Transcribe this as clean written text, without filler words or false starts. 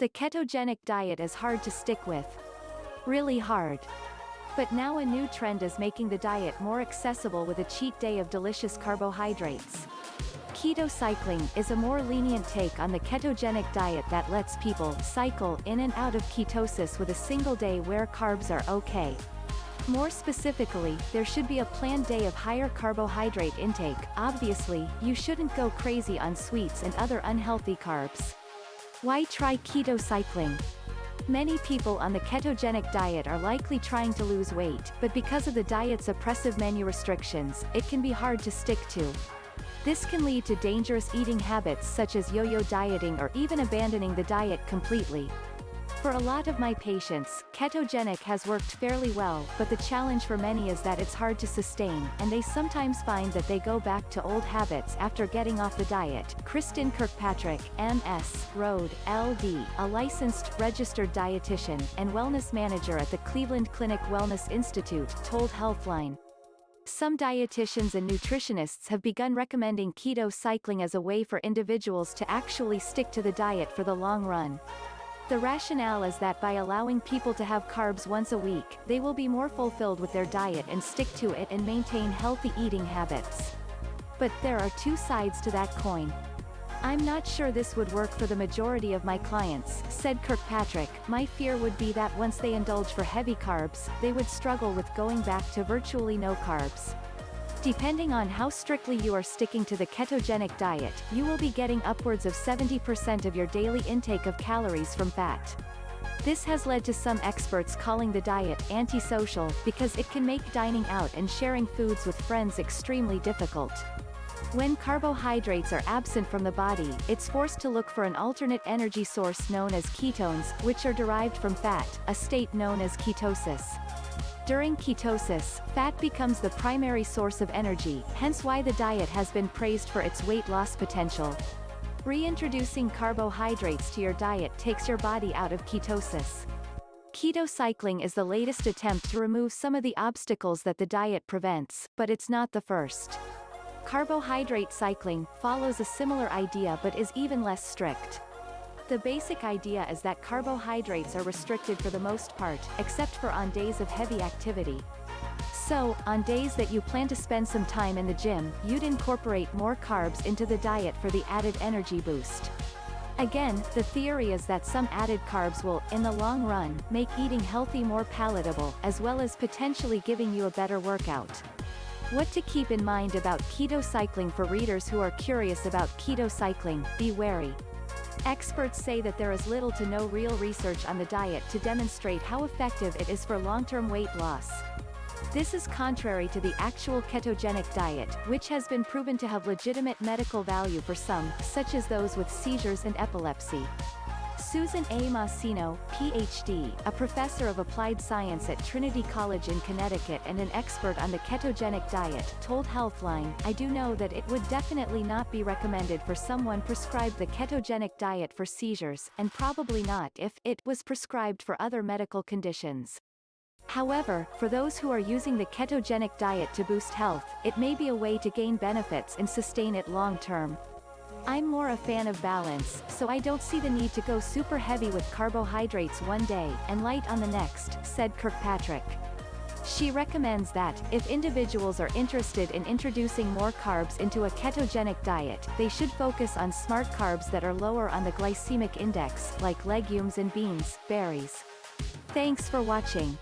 The ketogenic diet is hard to stick with. Really hard. But now a new trend is making the diet more accessible with a cheat day of delicious carbohydrates. Keto cycling is a more lenient take on the ketogenic diet that lets people cycle in and out of ketosis with a single day where carbs are okay. More specifically, there should be a planned day of higher carbohydrate intake. Obviously, you shouldn't go crazy on sweets and other unhealthy carbs. Why try keto cycling? Many people on the ketogenic diet are likely trying to lose weight, but because of the diet's oppressive menu restrictions, it can be hard to stick to. This can lead to dangerous eating habits such as yo-yo dieting or even abandoning the diet completely. For a lot of my patients, ketogenic has worked fairly well, but the challenge for many is that it's hard to sustain, and they sometimes find that they go back to old habits after getting off the diet. Kristen Kirkpatrick, M.S., Road, L.D., a licensed, registered dietitian, and wellness manager at the Cleveland Clinic Wellness Institute, told Healthline. Some dietitians and nutritionists have begun recommending keto cycling as a way for individuals to actually stick to the diet for the long run. The rationale is that by allowing people to have carbs once a week, they will be more fulfilled with their diet and stick to it and maintain healthy eating habits. But there are two sides to that coin. I'm not sure this would work for the majority of my clients, said Kirkpatrick. My fear would be that once they indulge for heavy carbs, they would struggle with going back to virtually no carbs. Depending on how strictly you are sticking to the ketogenic diet, you will be getting upwards of 70% of your daily intake of calories from fat. This has led to some experts calling the diet antisocial because it can make dining out and sharing foods with friends extremely difficult. When carbohydrates are absent from the body, it's forced to look for an alternate energy source known as ketones, which are derived from fat, a state known as ketosis. During ketosis, fat becomes the primary source of energy, hence why the diet has been praised for its weight loss potential. Reintroducing carbohydrates to your diet takes your body out of ketosis. Keto cycling is the latest attempt to remove some of the obstacles that the diet prevents, but it's not the first. Carbohydrate cycling follows a similar idea but is even less strict. The basic idea is that carbohydrates are restricted for the most part, except for on days of heavy activity. So, on days that you plan to spend some time in the gym, you'd incorporate more carbs into the diet for the added energy boost. Again, the theory is that some added carbs will, in the long run, make eating healthy more palatable, as well as potentially giving you a better workout. What to keep in mind about keto cycling for readers who are curious about keto cycling: be wary. Experts say that there is little to no real research on the diet to demonstrate how effective it is for long-term weight loss. This is contrary to the actual ketogenic diet, which has been proven to have legitimate medical value for some, such as those with seizures and epilepsy. Susan A. Massino, Ph.D., a professor of applied science at Trinity College in Connecticut and an expert on the ketogenic diet, told Healthline, "I do know that it would definitely not be recommended for someone prescribed the ketogenic diet for seizures, and probably not if it was prescribed for other medical conditions. However, for those who are using the ketogenic diet to boost health, it may be a way to gain benefits and sustain it long term. I'm more a fan of balance, so I don't see the need to go super heavy with carbohydrates one day, and light on the next," said Kirkpatrick. She recommends that, if individuals are interested in introducing more carbs into a ketogenic diet, they should focus on smart carbs that are lower on the glycemic index, like legumes and beans, berries. Thanks for watching.